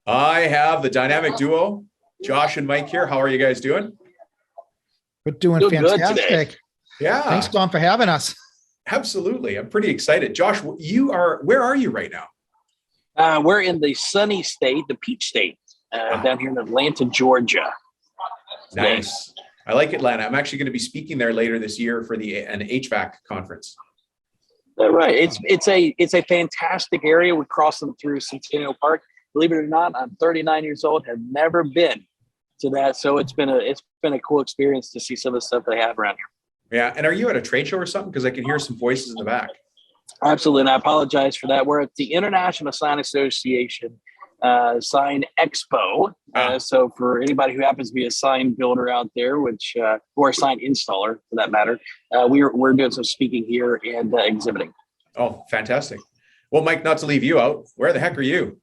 I have the dynamic duo, Josh and Mike here. How are you guys doing? We're doing Feel good today. fantastic. Thanks, Yeah, Don, for having us. absolutely. I'm pretty excited. Josh, where are you right now? We're in the sunny state, the Peach State, down here in Atlanta, Georgia. Nice. I like Atlanta. I'm actually going to be speaking there later this year for an HVAC conference. Right. It's a fantastic area. We're crossing through Centennial Park. Believe it or not, I'm 39 years old. Have never been to that, so it's been a cool experience to see some of the stuff they have around here. Yeah. And are you at a trade show or something? Because I can hear some voices in the back. Absolutely, and I apologize for that. We're at the International Sign Association Sign Expo. So for anybody who happens to be a sign builder out there, or a sign installer for that matter, we're doing some speaking here and exhibiting. Oh, fantastic. Well, Mike, not to leave you out, where the heck are you?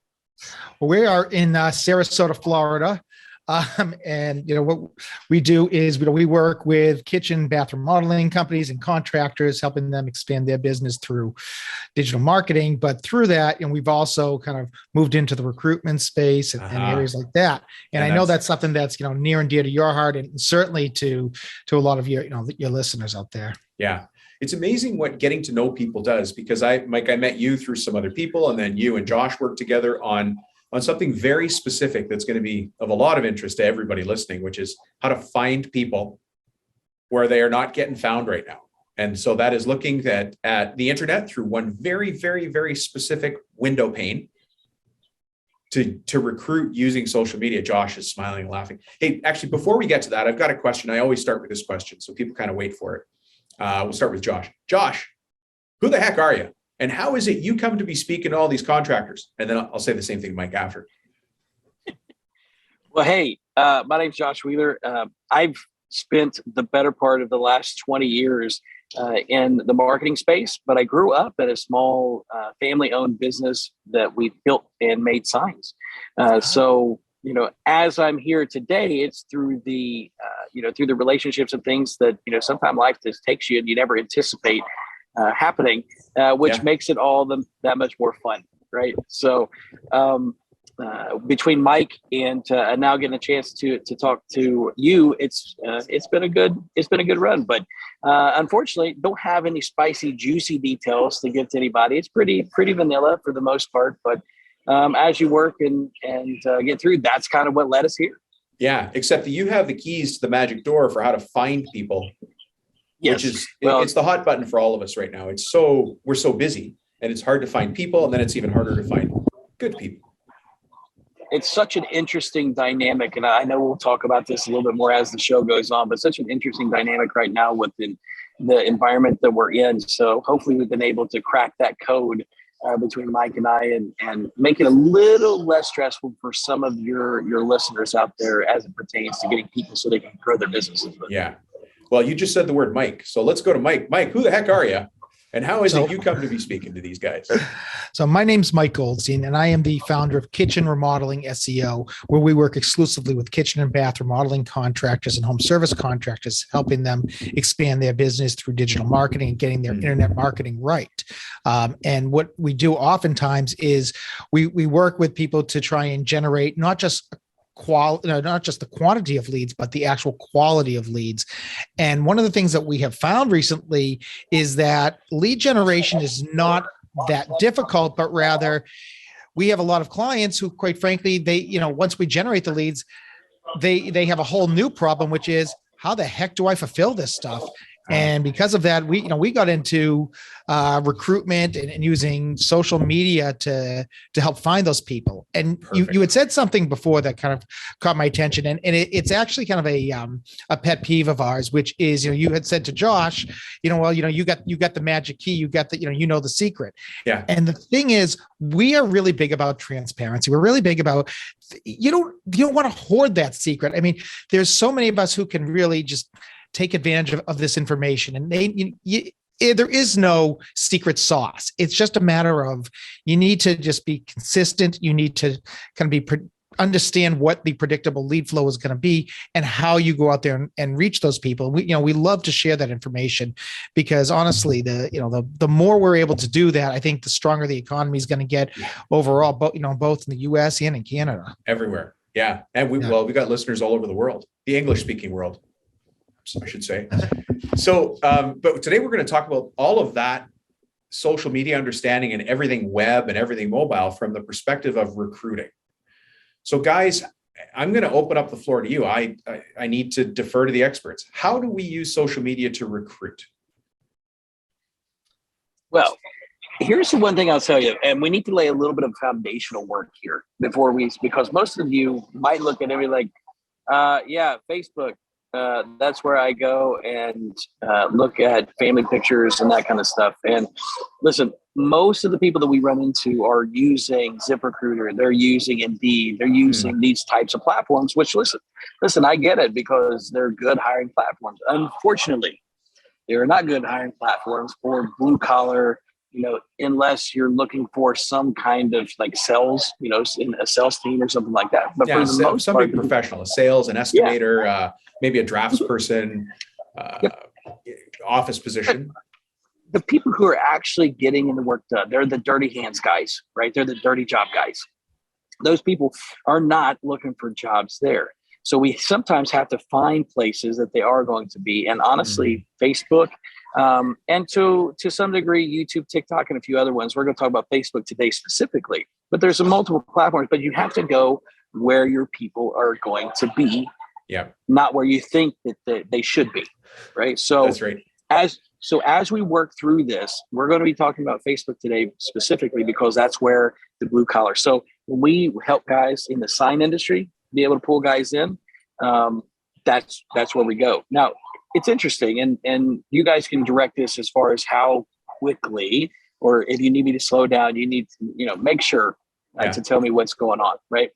Well, we are in Sarasota, Florida. And what we do is we work with kitchen bathroom modeling companies and contractors, helping them expand their business through digital marketing. But through that, we've also kind of moved into the recruitment space and areas like that. And I know that's something that's near and dear to your heart, and certainly to a lot of your listeners out there. Yeah. It's amazing what getting to know people does, because Mike, I met you through some other people, and then you and Josh worked together on something very specific that's going to be of a lot of interest to everybody listening, which is how to find people where they are not getting found right now. And so that is looking at the internet through one very, very, very specific window pane to recruit using social media. Josh is smiling and laughing. Hey, actually, before we get to that, I've got a question. I always start with this question, so people kind of wait for it. We'll start with Josh. Josh, who the heck are you? And how is it you come to be speaking to all these contractors? And then I'll say the same thing to Mike after. Well, hey, my name's Josh Wheeler. I've spent the better part of the last 20 years in the marketing space, but I grew up at a small family-owned business that we built and made signs. So, as I'm here today, it's through the relationships and things that, sometimes life just takes you and you never anticipate happening, which makes it all that much more fun, right? So between Mike and now getting a chance to talk to you, it's been a good run. But unfortunately, don't have any spicy, juicy details to give to anybody. It's pretty vanilla for the most part. But as you work and get through, that's kind of what led us here. Yeah, except that you have the keys to the magic door for how to find people. Yes. Which is, it's the hot button for all of us right now. We're so busy, and it's hard to find people, and then it's even harder to find good people. It's such an interesting dynamic, and I know we'll talk about this a little bit more as the show goes on, but such an interesting dynamic right now within the environment that we're in. So hopefully we've been able to crack that code between Mike and I and make it a little less stressful for some of your listeners out there as it pertains to getting people so they can grow their businesses. Yeah. Well, you just said the word Mike. So let's go to Mike. Mike, who the heck are you? And how is it you come to be speaking to these guys? So my name's Mike Goldstein, and I am the founder of Kitchen Remodeling SEO, where we work exclusively with kitchen and bath remodeling contractors and home service contractors, helping them expand their business through digital marketing and getting their internet marketing right. And what we do oftentimes is we work with people to try and generate not just not just the quantity of leads, but the actual quality of leads. And one of the things that we have found recently is that lead generation is not that difficult, but rather we have a lot of clients who, quite frankly, they, once we generate the leads, they have a whole new problem, which is, how the heck do I fulfill this stuff? And because of that, we got into recruitment and using social media to help find those people. And you had said something before that kind of caught my attention, and it's actually kind of a pet peeve of ours, which is, you had said to Josh, you got the magic key, you got the, the secret. Yeah. And the thing is, we are really big about transparency. We're really big about, you don't want to hoard that secret. I mean, there's so many of us who can really just take advantage of this information, and there is no secret sauce. It's just a matter of, you need to just be consistent. You need to kind of be understand what the predictable lead flow is going to be and how you go out there and reach those people. We love to share that information, because honestly, the more we're able to do that, I think the stronger the economy is going to get overall, both in the US and in Canada. Everywhere. Yeah. And we got listeners all over the world, the English speaking world, I should say. So, but today we're going to talk about all of that social media understanding and everything web and everything mobile from the perspective of recruiting. So guys, I'm going to open up the floor to you. I need to defer to the experts. How do we use social media to recruit? Well, here's the one thing I'll tell you, and we need to lay a little bit of foundational work here because most of you might look at it like, Facebook. That's where I go and look at family pictures and that kind of stuff. And listen, most of the people that we run into are using ZipRecruiter. They're using Indeed. They're using these types of platforms, which listen, I get it because they're good hiring platforms. Unfortunately, they're not good hiring platforms for blue collar, unless you're looking for some kind of like sales, in a sales team or something like that. But for the most somebody part, professional, a sales, an estimator, maybe a drafts person, office position. The people who are actually getting in the work done, they're the dirty hands guys, right? They're the dirty job guys. Those people are not looking for jobs there. So we sometimes have to find places that they are going to be. And honestly, Facebook, and to some degree, YouTube, TikTok, and a few other ones. We're going to talk about Facebook today specifically, but there's multiple platforms, but you have to go where your people are going to be, not where you think that they should be, right? So that's right. As we work through this, we're going to be talking about Facebook today specifically because that's where the blue collar. So when we help guys in the sign industry be able to pull guys in, that's where we go. Now, it's interesting, and you guys can direct this as far as how quickly, or if you need me to slow down, you need to make sure to tell me what's going on, right?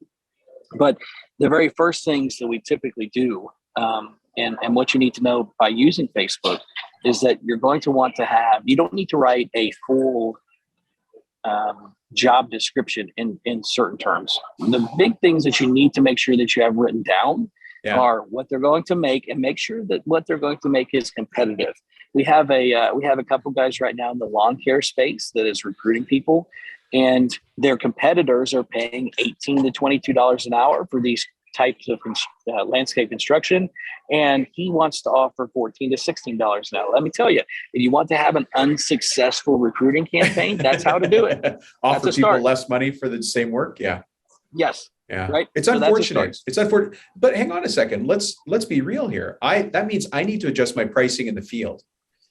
But the very first things that we typically do, and what you need to know by using Facebook is that you're going to want to you don't need to write a full job description in certain terms. The big things that you need to make sure that you have written down are what they're going to make, and make sure that what they're going to make is competitive. We have a couple guys right now in the lawn care space that is recruiting people, and their competitors are paying $18 to $22 an hour for these types of landscape construction, and he wants to offer $14 to $16 an hour. Let me tell you, if you want to have an unsuccessful recruiting campaign, that's how to do it. Offer people less money for the same work. Yes. Yeah. Right. It's unfortunate. It's unfortunate. But hang on a second. Let's be real here. That means I need to adjust my pricing in the field.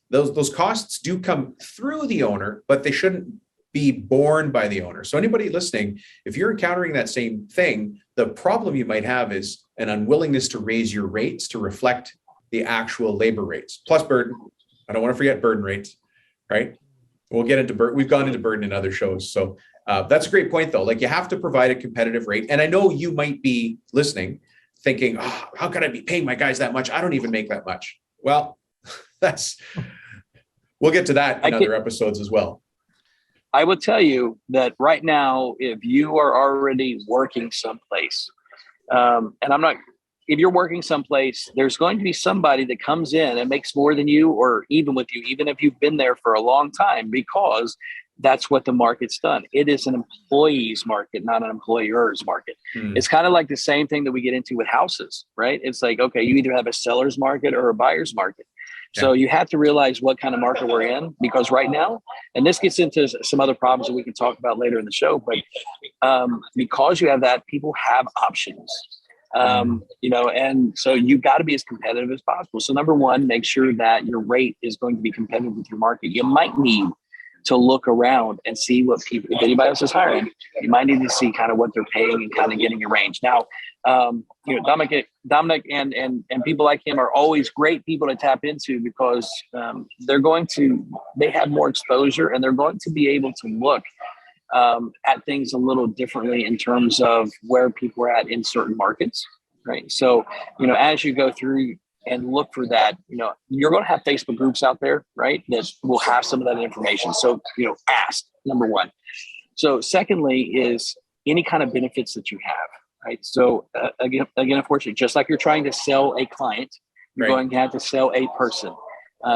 Those costs do come through the owner, but they shouldn't be borne by the owner. So anybody listening, if you're encountering that same thing, the problem you might have is an unwillingness to raise your rates to reflect the actual labor rates plus burden. I don't want to forget burden rates, right? We'll get into burden. We've gone into burden in other shows. So that's a great point though. Like you have to provide a competitive rate. And I know you might be listening thinking, how can I be paying my guys that much? I don't even make that much. Well, we'll get to that in other episodes as well. I will tell you that right now, if you are already working someplace, if you're working someplace, there's going to be somebody that comes in and makes more than you, or even with you, even if you've been there for a long time, because that's what the market's done. It is an employee's market, not an employer's market. It's kind of like the same thing that we get into with houses, right? It's like, okay, you either have a seller's market or a buyer's market. So you have to realize what kind of market we're in, because right now, and this gets into some other problems that we can talk about later in the show, but because you have that, people have options, and so you've got to be as competitive as possible. So number one, make sure that your rate is going to be competitive with your market. You might need to look around and see what people, if anybody else is hiring, you might need to see kind of what they're paying and kind of getting a range. Now, Dominic and people like him are always great people to tap into, because they have more exposure, and they're going to be able to look at things a little differently in terms of where people are at in certain markets, right? So, as you go through and look for that, you're going to have Facebook groups out there, right, that will have some of that information. So, ask, number one. So secondly is any kind of benefits that you have, right? So again, unfortunately, just like you're trying to sell a client, you're Right. going to have to sell a person.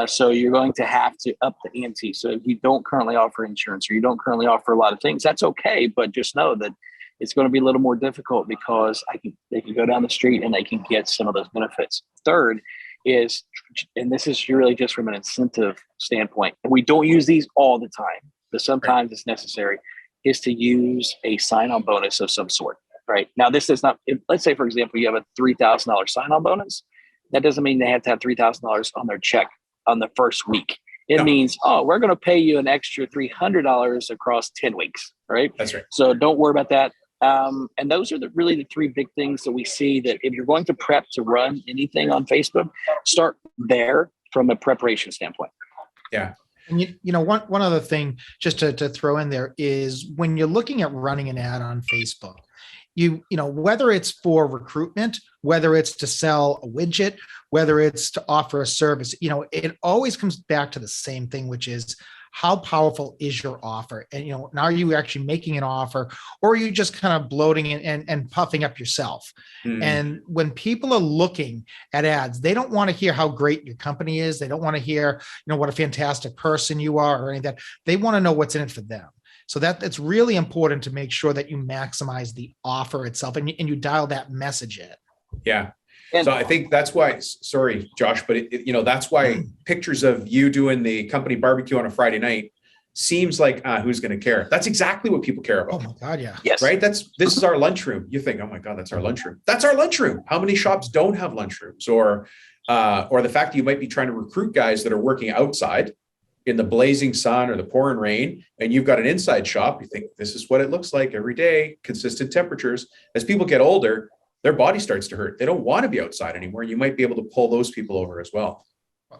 So you're going to have to up the ante. So if you don't currently offer insurance or you don't currently offer a lot of things, that's okay. But just know that it's going to be a little more difficult because they can go down the street and they can get some of those benefits. Third is, and this is really just from an incentive standpoint, and we don't use these all the time, but sometimes it's necessary, is to use a sign-on bonus of some sort. Right now, this is not. Let's say, for example, you have a $3,000 sign-on bonus. That doesn't mean they have to have $3,000 on their check on the first week. It means, we're going to pay you an extra $300 across 10 weeks. Right. That's right. So don't worry about that. And those are really the three big things that we see, that if you're going to prep to run anything on Facebook, start there from a preparation standpoint. Yeah. And one other thing just to throw in there is when you're looking at running an ad on Facebook, whether it's for recruitment, whether it's to sell a widget, whether it's to offer a service, it always comes back to the same thing, which is how powerful is your offer? And, now are you actually making an offer, or are you just kind of bloating and puffing up yourself? And when people are looking at ads, they don't want to hear how great your company is. They don't want to hear, what a fantastic person you are or any of that. They want to know what's in it for them. So it's really important to make sure that you maximize the offer itself and you dial that message in. Yeah. So I think that's why, sorry, Josh, but that's why pictures of you doing the company barbecue on a Friday night seems like, who's going to care? That's exactly what people care about. Oh my God. Yeah. Yes. Right. This is our lunchroom. You think, oh my God, that's our lunchroom. That's our lunchroom. How many shops don't have lunchrooms? Or the fact that you might be trying to recruit guys that are working outside in the blazing sun or the pouring rain, and you've got an inside shop. You think this is what it looks like every day, consistent temperatures. As people get older, their body starts to hurt. They don't want to be outside anymore. You might be able to pull those people over as well.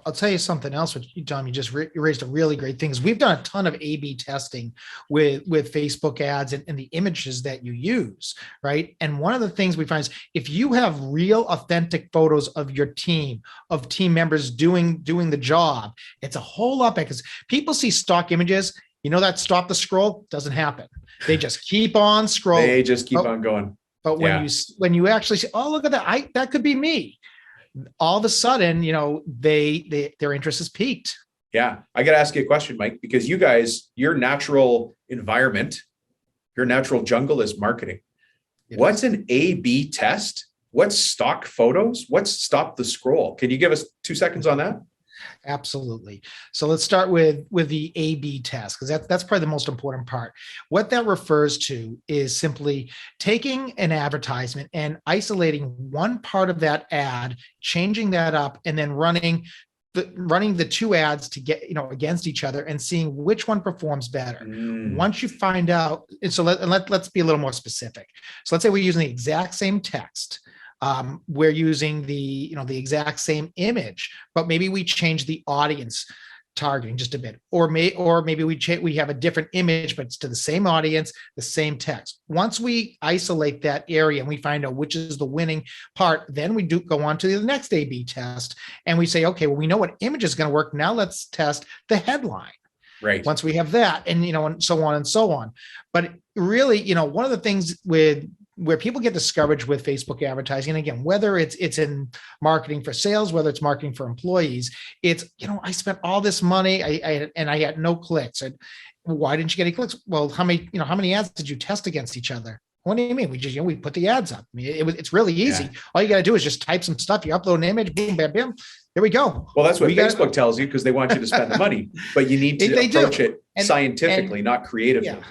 I'll tell you something else, which Tom, you just raised a really great thing. Is we've done a ton of A/B testing with Facebook ads and the images that you use, right? And one of the things we find is if you have real, authentic photos of your team, of team members doing the job, it's a whole lot better because people see stock images. that stop the scroll doesn't happen. They just keep on scrolling. They just keep on going. But when you actually say, oh, look at that, that could be me. All of a sudden, their interest is piqued. Yeah. I got to ask you a question, Mike, because you guys, your natural environment, your natural jungle is marketing. What's an A/B test? What's stock photos? What's stop the scroll? Can you give us 2 seconds on that? Absolutely. So let's start with the A/B test, because that's probably the most important part. What that refers to is simply taking an advertisement and isolating one part of that ad, changing that up, and then running the two ads to get against each other and seeing which one performs better. Once you find out, and so let's be a little more specific. So let's say we're using the exact same text. We're using the exact same image, but maybe we change the audience targeting just a bit, or maybe we have a different image, but it's to the same audience, the same text. Once we isolate that area and we find out which is the winning part, then we do go on to the next A/B test, and we say, okay, well, we know what image is going to work. Now let's test the headline. Right. Once we have that, and and so on and so on. But really, one of the things where people get discouraged with Facebook advertising, and again, whether it's in marketing for sales, whether it's marketing for employees, it's, I spent all this money I had no clicks. And why didn't you get any clicks? Well, how many ads did you test against each other? What do you mean? We just, we put the ads up. I mean, it's really easy. Yeah. All you got to do is just type some stuff. You upload an image, boom, bam, bam. There we go. Well, that's what Facebook tells you, because they want you to spend the money, but you need to approach it scientifically, not creatively. Yeah.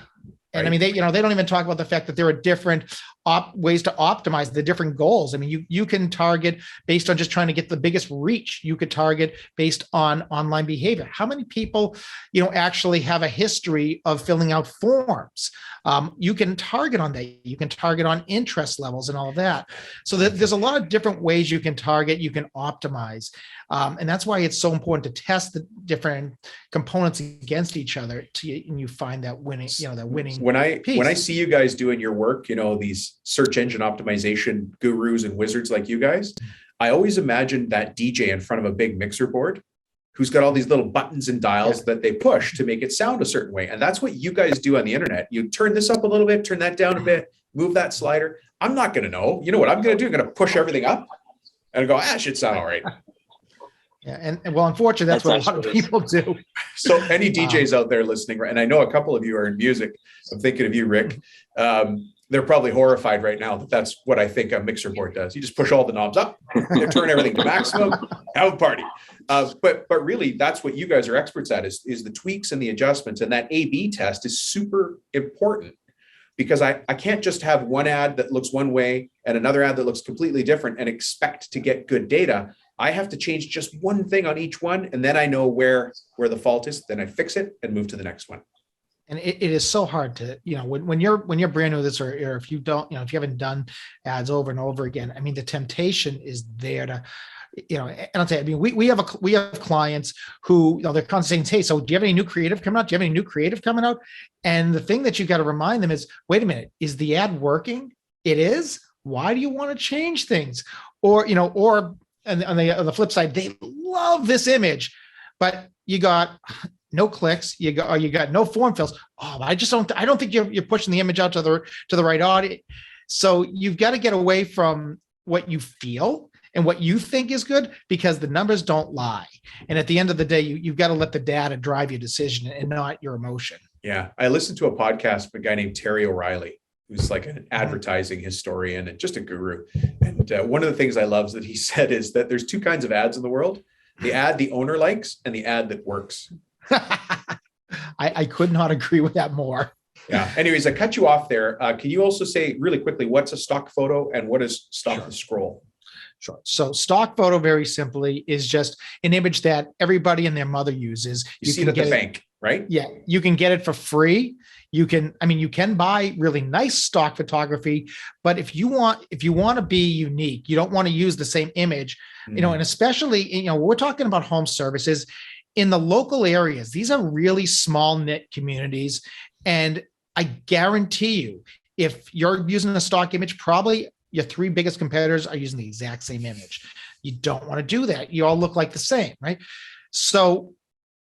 And I mean, they don't even talk about the fact that there are different ways to optimize the different goals. I mean, you can target based on just trying to get the biggest reach. You could target based on online behavior. How many people, actually have a history of filling out forms? You can target on that. You can target on interest levels and all of that. So there's a lot of different ways you can target, you can optimize. And that's why it's so important to test the different components against each other and you find that winning, that winning. When I see you guys doing your work, these search engine optimization gurus and wizards like you guys, I always imagine that DJ in front of a big mixer board who's got all these little buttons and dials that they push to make it sound a certain way. And that's what you guys do on the internet. You turn this up a little bit, turn that down a bit, move that slider. I'm not going to know. You know what I'm going to do? I'm going to push everything up and go, should sound all right. Yeah, and well, unfortunately, that's what a lot of people do. So any DJs out there listening, and I know a couple of you are in music. I'm thinking of you, Rick. They're probably horrified right now that that's what I think a mixer board does. You just push all the knobs up, you turn everything to maximum, have a party. But really, that's what you guys are experts at is the tweaks and the adjustments. And that A/B test is super important, because I can't just have one ad that looks one way and another ad that looks completely different and expect to get good data. I have to change just one thing on each one, and then I know where the fault is. Then I fix it and move to the next one. And it is so hard to, when you're brand new to this, or if you don't, if you haven't done ads over and over again, I mean, the temptation is there to, and I'll tell you, I mean, we have clients who, they're constantly saying, hey, so do you have any new creative coming out? Do you have any new creative coming out? And the thing that you've got to remind them is, wait a minute, is the ad working? It is. Why do you want to change things? Or, and on the flip side, they love this image, but you got no clicks, you got no form fills. Oh, I don't think you're pushing the image out to the right audience. So you've got to get away from what you feel and what you think is good, because the numbers don't lie. And at the end of the day, you've got to let the data drive your decision and not your emotion. Yeah. I listened to a podcast from a guy named Terry O'Reilly, who's like an advertising historian and just a guru. And one of the things I love that he said is that there's two kinds of ads in the world: the ad the owner likes and the ad that works. I could not agree with that more. Yeah. Anyways, I cut you off there. Can you also say really quickly, what's a stock photo and what is stop the scroll? Sure. So stock photo, very simply, is just an image that everybody and their mother uses. You see it at the bank, right? Yeah. You can get it for free. You can buy really nice stock photography, but if you want to be unique, you don't want to use the same image, and especially, we're talking about home services in the local areas. These are really small knit communities. And I guarantee you, if you're using a stock image, probably your three biggest competitors are using the exact same image. You don't want to do that. You all look like the same, right? So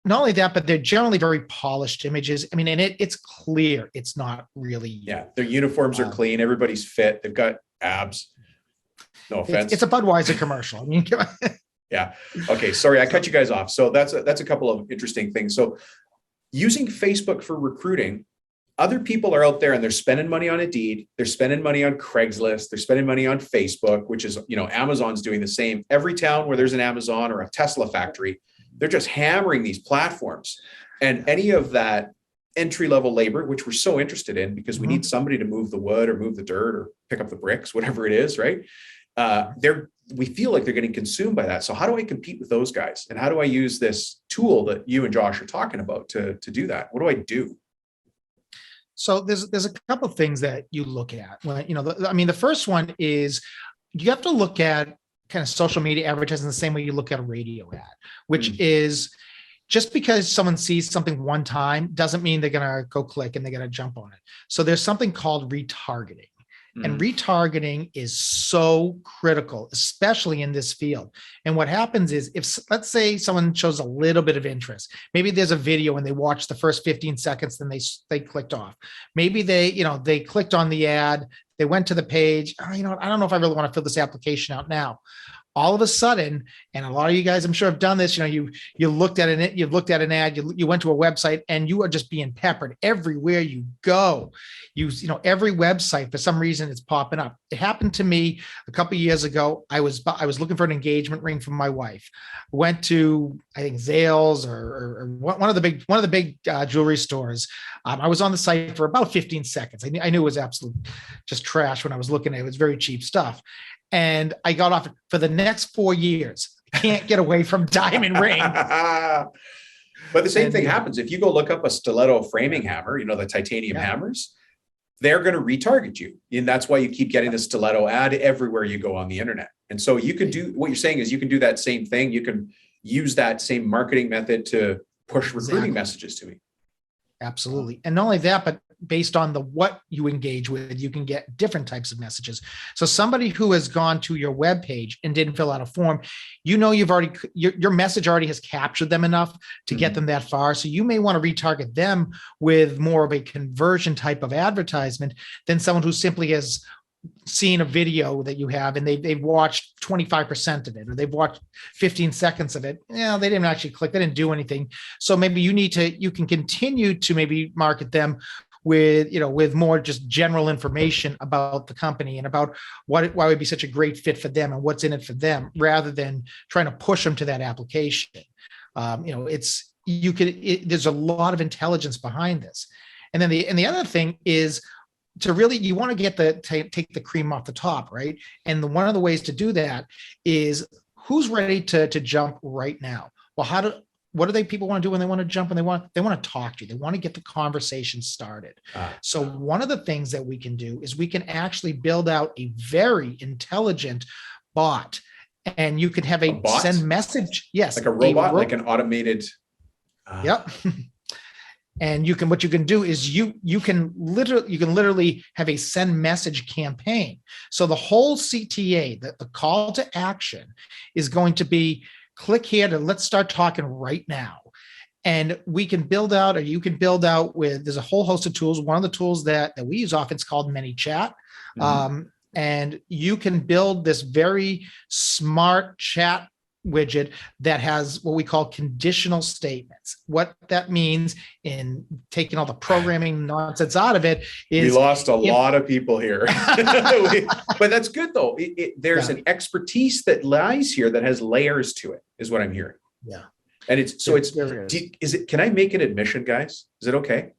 not only that, but they're generally very polished images. I mean, and it's clear it's not really. Yeah, their uniforms are clean. Everybody's fit. They've got abs. No offense. It's a Budweiser commercial. I mean, yeah. Okay. Sorry, I cut you guys off. So that's a couple of interesting things. So using Facebook for recruiting, other people are out there and they're spending money on Indeed. They're spending money on Craigslist. They're spending money on Facebook, which is, Amazon's doing the same. Every town where there's an Amazon or a Tesla factory, they're just hammering these platforms. And any of that entry-level labor, which we're so interested in because we need somebody to move the wood or move the dirt or pick up the bricks, whatever it is, right? We feel like they're getting consumed by that. So how do I compete with those guys? And how do I use this tool that you and Josh are talking about to do that? What do I do? So there's a couple of things that you look at. When, the first one is you have to look at kind of social media advertising the same way you look at a radio ad, which is just because someone sees something one time doesn't mean they're going to go click and they're going to jump on it. So there's something called retargeting. And retargeting is so critical, especially in this field. And what happens is, if let's say someone shows a little bit of interest, maybe there's a video and they watched the first 15 seconds, then they clicked off. Maybe they clicked on the ad, they went to the page. I don't know if I really want to fill this application out now. All of a sudden, and a lot of you guys, I'm sure, have done this. You looked at an ad, you went to a website, and you are just being peppered everywhere you go. Every website, for some reason, it's popping up. It happened to me a couple of years ago. I was looking for an engagement ring for my wife. Went to, I think, Zales or one of the big jewelry stores. I was on the site for about 15 seconds. I knew it was absolute just trash when I was looking at it. It was very cheap stuff. And I got off for the next 4 years. I can't get away from diamond ring. But the same thing happens. If you go look up a stiletto framing hammer, the titanium hammers, they're going to retarget you. And that's why you keep getting the stiletto ad everywhere you go on the internet. And so you can do, what you're saying is you can do that same thing. You can use that same marketing method to push recruiting messages to me. Absolutely. And not only that, but based on what you engage with, you can get different types of messages. So somebody who has gone to your web page and didn't fill out a form, you've already, your message already has captured them enough to get them that far. So you may want to retarget them with more of a conversion type of advertisement than someone who simply has seen a video that you have and they've watched 25% of it, or they've watched 15 seconds of it. Yeah, they didn't actually click, they didn't do anything. So maybe you can continue to maybe market them with more just general information about the company and about why it would be such a great fit for them and what's in it for them, rather than trying to push them to that application. There's a lot of intelligence behind this. And then the other thing is, you want to get take the cream off the top, right? And one of the ways to do that is, who's ready to jump right now? Well, what do people want to do when they want to jump, and they want to talk to you? They want to get the conversation started. So one of the things that we can do is we can actually build out a very intelligent bot, and you can have a send message. Yes. Like a robot, like an automated. Yep. And what you can do is you can literally have a send message campaign. So the whole CTA, the call to action, is going to be, click here to let's start talking right now. And we can build out, or you can build out there's a whole host of tools. One of the tools that we use often is called ManyChat. And you can build this very smart chat widget that has what we call conditional statements. What that means, in taking all the programming nonsense out of it, is we lost a lot of people here. But that's good though. There's an expertise that lies here that has layers to it, is what I'm hearing. Yeah. And can I make an admission, guys? Is it okay?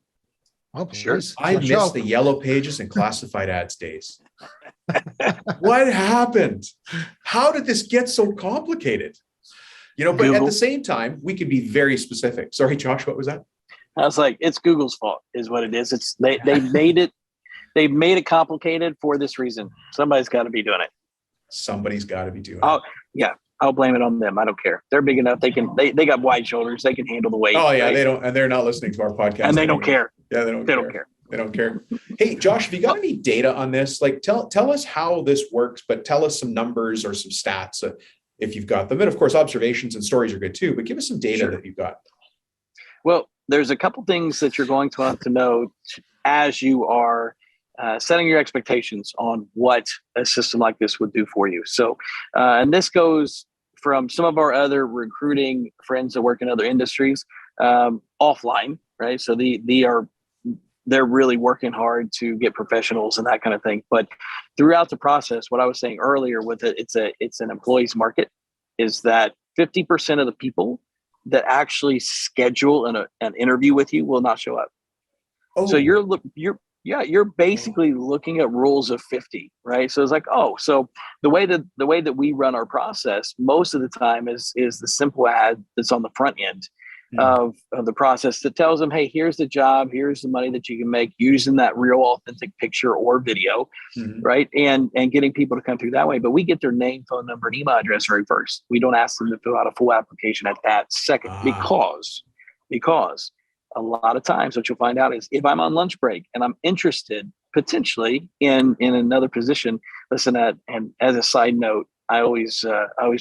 Oh, sure. I miss the yellow pages and classified ads days. What happened? How did this get so complicated? But Google. At the same time, we could be very specific. Sorry, Josh, what was that? I was like, it's Google's fault, is what it is. They made it complicated for this reason. Somebody's got to be doing it. Somebody's got to be doing it. Yeah. I'll blame it on them. I don't care. They're big enough. They got wide shoulders. They can handle the weight. Oh yeah. Right? They don't, and they're not listening to our podcast. And they don't care. Yeah. They don't care. They don't care. Hey, Josh, have you got any data on this? Like, tell us how this works, but tell us some numbers or some stats if you've got them. And of course, observations and stories are good too, but give us some data that you've got. Well, there's a couple things that you're going to have to know as you are setting your expectations on what a system like this would do for you. So, and this goes from some of our other recruiting friends that work in other industries, offline, right? So they're really working hard to get professionals and that kind of thing. But throughout the process, what I was saying earlier with it, it's an employee's market, is that 50% of the people that actually schedule an interview with you will not show up. Oh. So you're basically looking at rules of 50, right? So it's like, so the way that we run our process most of the time is the simple ad that's on the front end of the process that tells them, hey, here's the job, here's the money that you can make using that real authentic picture or video, right? And getting people to come through that way. But we get their name, phone number, and email address right first. We don't ask them to fill out a full application at that second because a lot of times what you'll find out is, if I'm on lunch break and I'm interested potentially in another position, and as a side note, I always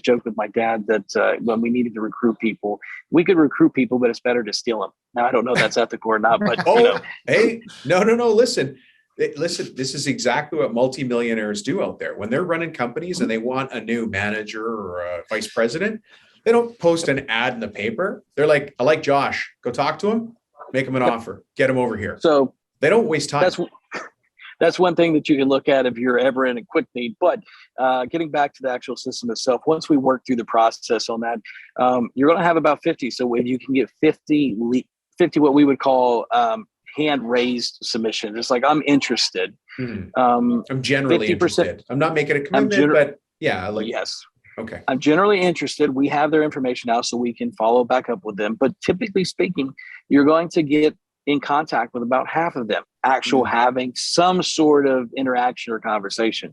joke with my dad that when we needed to recruit people, we could recruit people, but it's better to steal them. Now, I don't know if that's ethical or not, but hey, no. Listen, this is exactly what multimillionaires do out there. When they're running companies and they want a new manager or a vice president, they don't post an ad in the paper. They're like, I like Josh, go talk to him, make him an offer, get him over here. So they don't waste time. That's one thing that you can look at if you're ever in a quick need. But getting back to the actual system itself, once we work through the process on that, you're going to have about 50. So if you can get 50 what we would call hand-raised submissions, it's like, I'm interested. I'm generally interested. I'm not making a commitment, but yeah. Yes. Okay. I'm generally interested. We have their information now, so we can follow back up with them. But typically speaking, you're going to get in contact with about half of them, having some sort of interaction or conversation.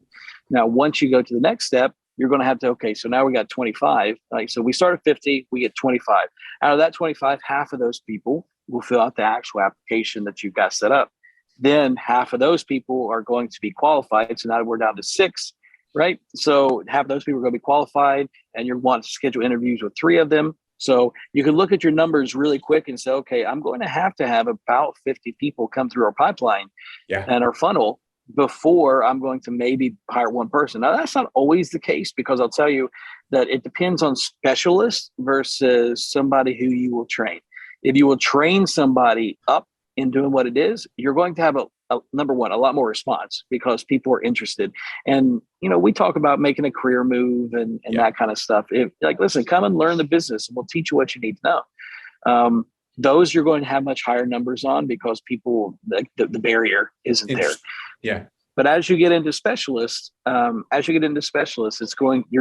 Now, once you go to the next step, you're going to have to, okay, so now we got 25. So we start at 50, we get 25. Out of that 25, half of those people will fill out the actual application that you've got set up. Then half of those people are going to be qualified. So now we're down to 6, right? So half of those people are going to be qualified, and you're wanting to schedule interviews with 3 of them. So you can look at your numbers really quick and say, okay, I'm going to have about 50 people come through our pipeline and our funnel before I'm going to maybe hire one person. Now, that's not always the case, because I'll tell you that it depends on specialists versus somebody who you will train. If you will train somebody up in doing what it is, you're going to have number one, a lot more response, because people are interested. And, we talk about making a career move and that kind of stuff. Listen, come and learn the business and we'll teach you what you need to know. Those you're going to have much higher numbers on, because people, the barrier isn't there. Yeah. But as you get into specialists, your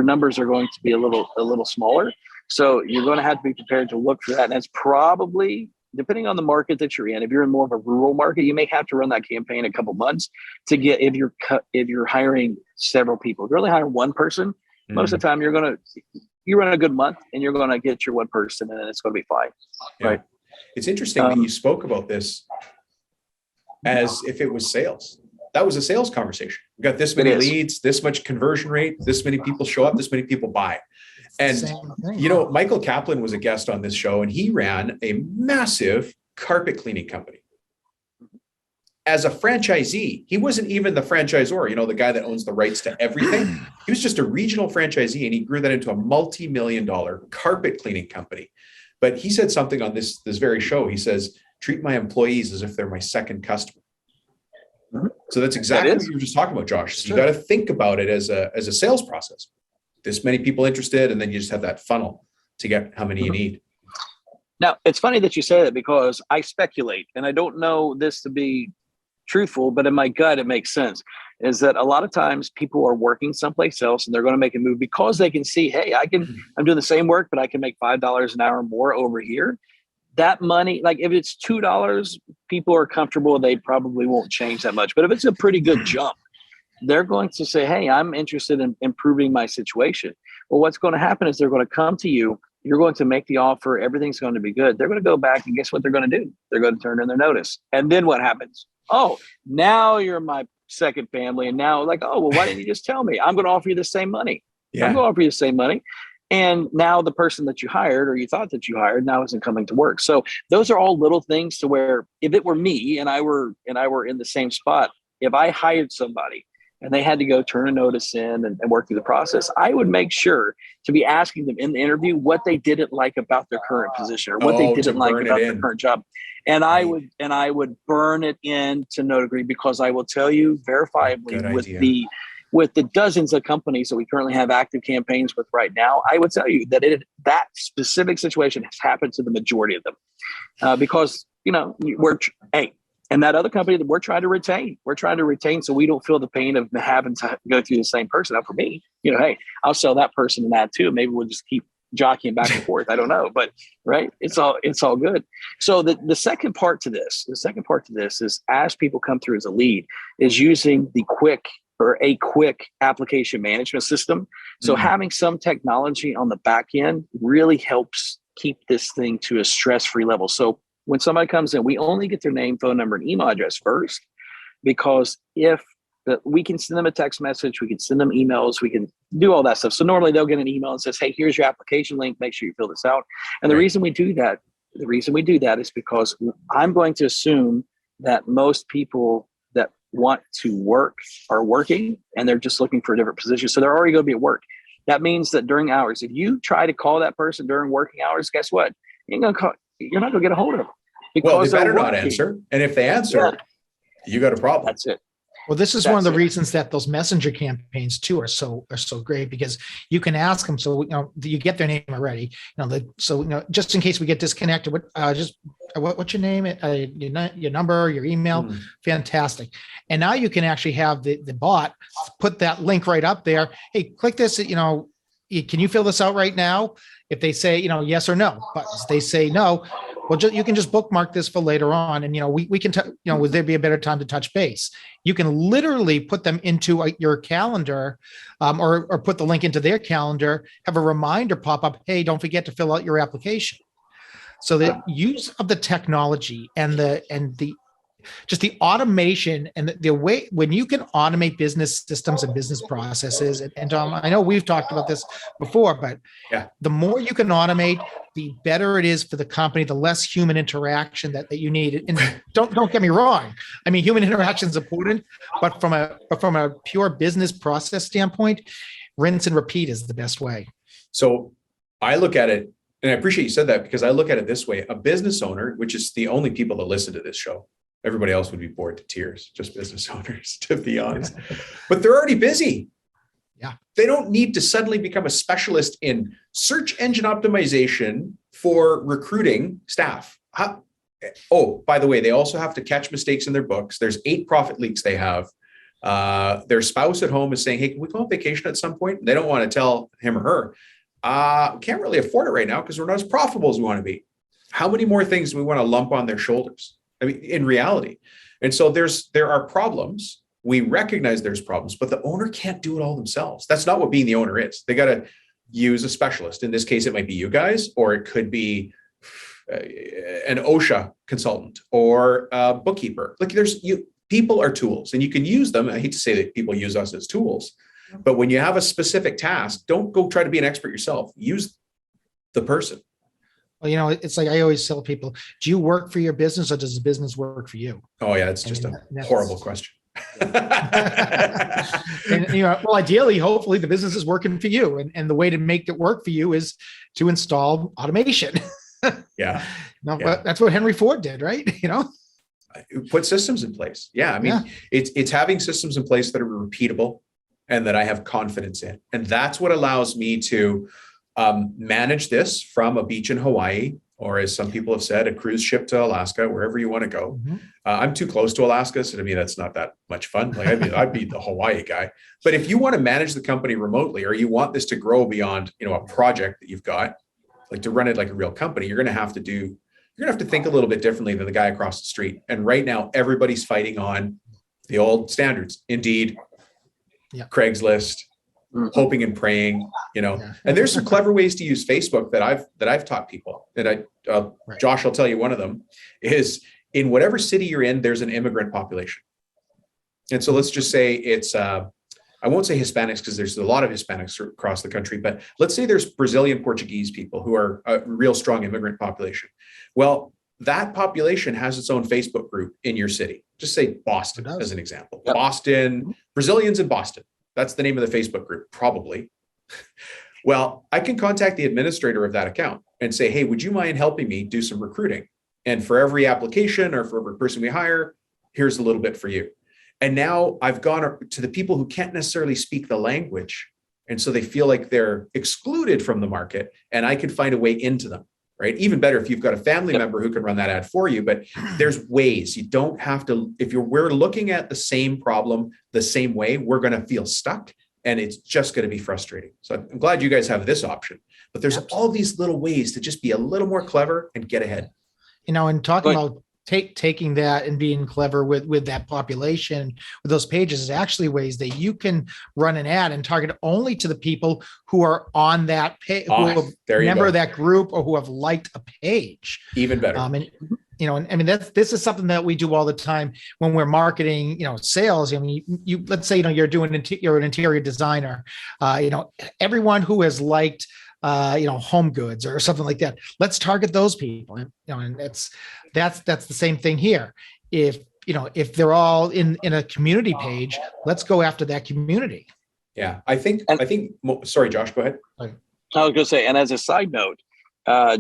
numbers are going to be a little smaller. So you're going to have to be prepared to look for that. And that's probably, depending on the market that you're in. If you're in more of a rural market, you may have to run that campaign a couple months to get, if you're hiring several people. If you're only hiring one person, most of the time you run a good month and you're going to get your one person, and then it's going to be fine. Yeah. Right. It's interesting that you spoke about this as if it was sales. That was a sales conversation. We got this many leads, this much conversion rate, this many people show up, this many people buy. And, Michael Kaplan was a guest on this show, and he ran a massive carpet cleaning company. As a franchisee, he wasn't even the franchisor, the guy that owns the rights to everything. He was just a regional franchisee, and he grew that into a multi-million-dollar carpet cleaning company. But he said something on this very show. He says, treat my employees as if they're my second customer. So that's exactly what you were just talking about, Josh. So you got to think about it as a sales process. This many people interested, and then you just have that funnel to get how many you need. Now, it's funny that you say that, because I speculate, and I don't know this to be truthful, but in my gut, it makes sense, is that a lot of times people are working someplace else and they're going to make a move because they can see, hey, I'm doing the same work, but I can make $5 an hour more over here. That money, like if it's $2, people are comfortable. They probably won't change that much. But if it's a pretty good jump, they're going to say, hey, I'm interested in improving my situation. Well, what's going to happen is they're going to come to you. You're going to make the offer. Everything's going to be good. They're going to go back, and guess what they're going to do? They're going to turn in their notice. And then what happens? Oh, now you're my second family. And now why didn't you just tell me? I'm going to offer you the same money. Yeah. I'm going to offer you the same money. And now the person that you hired, or you thought that you hired, now isn't coming to work. So those are all little things to where, if it were me and I were in the same spot, if I hired somebody and they had to go turn a notice in and work through the process, I would make sure to be asking them in the interview what they didn't like about their current position, or what they didn't like about their current job. And I would burn it in to no degree, because I will tell you verifiably with the dozens of companies that we currently have active campaigns with right now, I would tell you that that specific situation has happened to the majority of them, because and that other company that we're trying to retain, so we don't feel the pain of having to go through the same person. Now, for me, hey, I'll sell that person and that too. Maybe we'll just keep jockeying back and forth. I don't know, but right, it's all good. So the second part to this is, as people come through as a lead, is using a quick application management system. So having some technology on the back end really helps keep this thing to a stress-free level. So when somebody comes in, we only get their name, phone number, and email address first, because we can send them a text message, we can send them emails, we can do all that stuff. So normally they'll get an email and says, hey, here's your application link, make sure you fill this out. And the reason we do that is because I'm going to assume that most people that want to work are working, and they're just looking for a different position. So they're already going to be at work. That means that during hours, if you try to call that person during working hours, guess what? You're not going to get a hold of them. Well, they better not answer. And if they answer, you got a problem. That's it. Well, this is one of the reasons that those messenger campaigns too are so great, because you can ask them. So, you get their name already, just in case we get disconnected, what's your name, your number, your email, fantastic. And now you can actually have the bot put that link right up there. Hey, click this, can you fill this out right now? If they say, yes or no, but if they say no, well, you can just bookmark this for later on. And, we can, would there be a better time to touch base? You can literally put them into your calendar, or put the link into their calendar, have a reminder pop up. Hey, don't forget to fill out your application. So the use of the technology and the just the automation and the way when you can automate business systems and business processes. And Tom, I know we've talked about this before, but Yeah. the more you can automate, the better it is for the company, the less human interaction that you need. And don't get me wrong. I mean, human interaction is important, but from a pure business process standpoint, rinse and repeat is the best way. So I look at it, and I appreciate you said that, because I look at it this way: a business owner, which is the only people that listen to this show, everybody else would be bored to tears, just business owners, to be honest. But they're already busy. Yeah. They don't need to suddenly become a specialist in search engine optimization for recruiting staff. Oh, by the way, they also have to catch mistakes in their books. There's 8 profit leaks they have. Their spouse at home is saying, hey, can we go on vacation at some point? They don't want to tell him or her, we can't really afford it right now because we're not as profitable as we want to be. How many more things do we want to lump on their shoulders? I mean, in reality. And so there are problems. We recognize there's problems, but the owner can't do it all themselves. That's not what being the owner is. They got to use a specialist. In this case, it might be you guys, or it could be an OSHA consultant or a bookkeeper. Like people are tools and you can use them. I hate to say that people use us as tools, but when you have a specific task, don't go try to be an expert yourself. Use the person. Well, it's like I always tell people, do you work for your business or does the business work for you? Oh yeah, it's just a horrible question. And well, ideally, hopefully the business is working for you. And the way to make it work for you is to install automation. Yeah. But that's what Henry Ford did, right? Put systems in place. Yeah. I mean, it's having systems in place that are repeatable and that I have confidence in. And that's what allows me to manage this from a beach in Hawaii, or as some people have said, a cruise ship to Alaska, wherever you want to go. Mm-hmm. I'm too close to Alaska, so to me, that's not that much fun. Like I'd be the Hawaii guy. But if you want to manage the company remotely, or you want this to grow beyond, a project that you've got, like to run it like a real company, you're going to have to think a little bit differently than the guy across the street. And right now, everybody's fighting on the old standards, Indeed, Craigslist, hoping and praying, and there's some clever ways to use Facebook that I've taught people. And Josh, I'll tell you, one of them is in whatever city you're in, there's an immigrant population. And so let's just say it's, I won't say Hispanics because there's a lot of Hispanics across the country, but let's say there's Brazilian Portuguese people who are a real strong immigrant population. Well, that population has its own Facebook group in your city. Just say Boston as an example. Yep. Boston, Brazilians in Boston. That's the name of the Facebook group, probably. Well, I can contact the administrator of that account and say, hey, would you mind helping me do some recruiting? And for every application or for every person we hire, here's a little bit for you. And now I've gone to the people who can't necessarily speak the language. And so they feel like they're excluded from the market, and I can find a way into them, right? Even better if you've got a family member who can run that ad for you, but there's ways. You don't have to, we're looking at the same problem the same way, we're going to feel stuck and it's just going to be frustrating. So I'm glad you guys have this option, but there's all these little ways to just be a little more clever and get ahead. And talking about taking that and being clever with that population, with those pages, is actually ways that you can run an ad and target only to the people who are on that page, who are a member of that group or who have liked a page. Even better. And I mean, this is something that we do all the time when we're marketing, sales. I mean, you let's say, you're an interior designer, everyone who has liked, home goods or something like that. Let's target those people. And that's the same thing here. If they're all in a community page, let's go after that community. Yeah, I think, sorry, Josh, go ahead. I was going to say, and as a side note,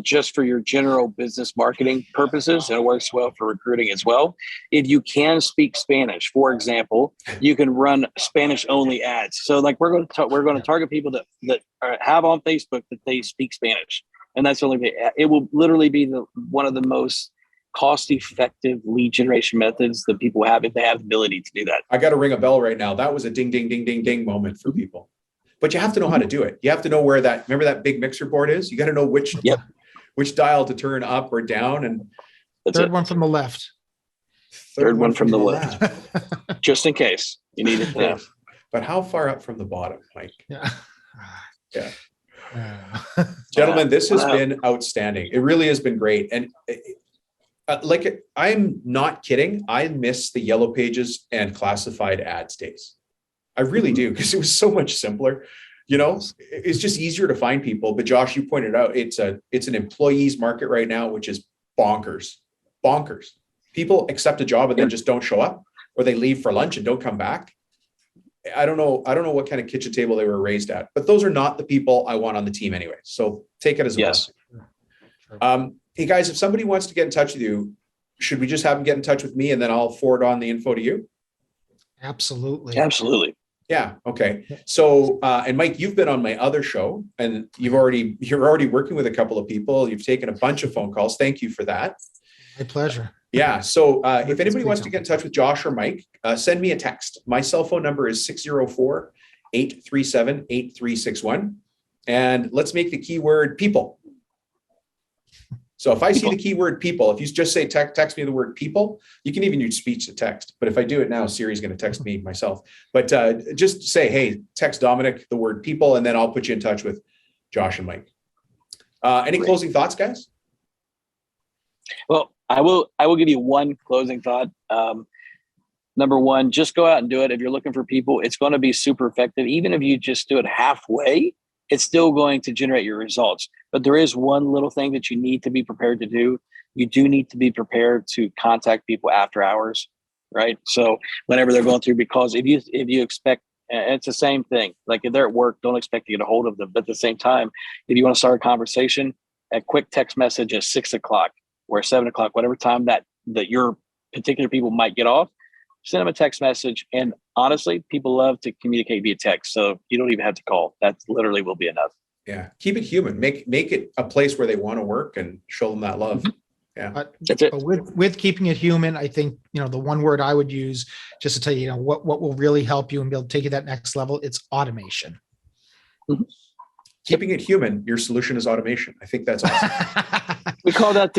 just for your general business marketing purposes, and it works well for recruiting as well. If you can speak Spanish, for example, you can run Spanish only ads. So like we're going to target people that have on Facebook that they speak Spanish, and it will literally be one of the most cost-effective lead generation methods that people have if they have the ability to do that. I got to ring a bell right now. That was a ding, ding, ding, ding, ding moment for people. But you have to know how to do it. You have to know where remember that big mixer board is? You got to know which dial to turn up or down. And third one from the left. Third one from the left. Just in case you need it. Yeah. But how far up from the bottom, Mike? Yeah. Gentlemen, this has been outstanding. It really has been great. And I'm not kidding. I miss the yellow pages and classified ads days. I really do, because it was so much simpler. It's just easier to find people. But Josh, you pointed out it's an employee's market right now, which is bonkers. People accept a job and then just don't show up, or they leave for lunch and don't come back. I don't know what kind of kitchen table they were raised at, but those are not the people I want on the team anyway. So take it as a blessing. Hey guys, if somebody wants to get in touch with you, should we just have them get in touch with me and then I'll forward on the info to you? Absolutely. Yeah. Okay. So, and Mike, you've been on my other show, and you're already working with a couple of people. You've taken a bunch of phone calls. Thank you for that. My pleasure. Yeah. So, if anybody wants to get in touch with Josh or Mike, send me a text. My cell phone number is 604-837-8361. And let's make the keyword people. So if I see the keyword people, if you just say text me the word people, you can even use speech to text. But if I do it now, Siri's going to text me myself. But just say, hey, text Dominic the word people, and then I'll put you in touch with Josh and Mike. Any closing thoughts, guys? Well, I will give you one closing thought. Number one, just go out and do it. If you're looking for people, it's going to be super effective. Even if you just do it halfway, it's still going to generate your results. But there is one little thing that you need to be prepared to do. You do need to be prepared to contact people after hours, right? So whenever they're going through, because if you expect, and it's the same thing, like if they're at work, don't expect to get a hold of them. But at the same time, if you want to start a conversation, a quick text message at 6:00 or 7:00, whatever time that your particular people might get off, send them a text message. And honestly, people love to communicate via text. So you don't even have to call. That literally will be enough. Yeah. Keep it human. Make it a place where they want to work and show them that love. Yeah. That's it. But with keeping it human, I think, the one word I would use just to tell you, what will really help you and be able to take you to that next level, it's automation. Mm-hmm. Keeping it human, your solution is automation. I think that's awesome. We call that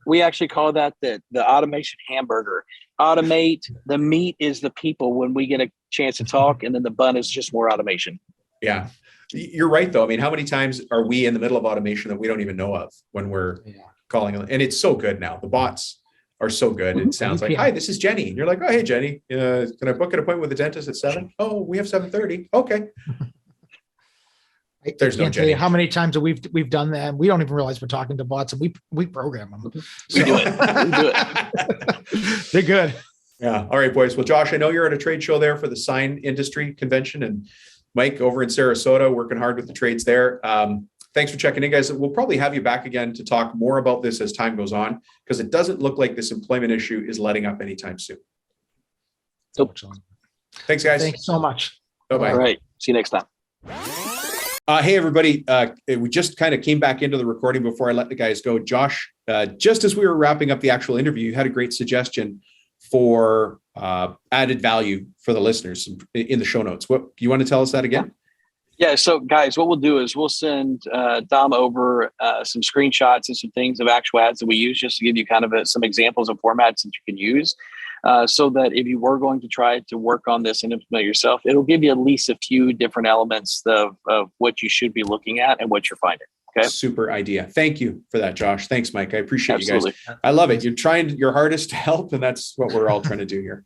we actually call that the automation hamburger. Automate, the meat is the people when we get a chance to talk, and then the bun is just more automation. Yeah. You're right, though. I mean, how many times are we in the middle of automation that we don't even know of when we're calling? And it's so good now. The bots are so good. It sounds like, hi, this is Jenny. And you're like, oh, hey, Jenny, can I book an appointment with the dentist at 7? Oh, we have 7:30. Okay. There's no Jenny. How many times we've done that? We don't even realize we're talking to bots, and we program them. We do it. They're good. Yeah. All right, boys. Well, Josh, I know you're at a trade show there for the sign industry convention, and Mike over in Sarasota working hard with the trades there. Thanks for checking in, guys. We'll probably have you back again to talk more about this as time goes on, because it doesn't look like this employment issue is letting up anytime soon. Nope. Thanks, guys. Thanks so much. Bye-bye. All right. See you next time. Hey, everybody. We just kind of came back into the recording before I let the guys go. Josh, just as we were wrapping up the actual interview, you had a great suggestion for added value for the listeners in the show notes. What you want to tell us that again? Yeah. So guys, what we'll do is we'll send Dom over some screenshots and some things of actual ads that we use, just to give you kind of some examples of formats that you can use. So that if you were going to try to work on this and implement yourself, it'll give you at least a few different elements of what you should be looking at and what you're finding. Okay. Super idea. Thank you for that, Josh. Thanks, Mike. I appreciate Absolutely. you guys. I love it. You're trying your hardest to help, and that's what we're all trying to do here.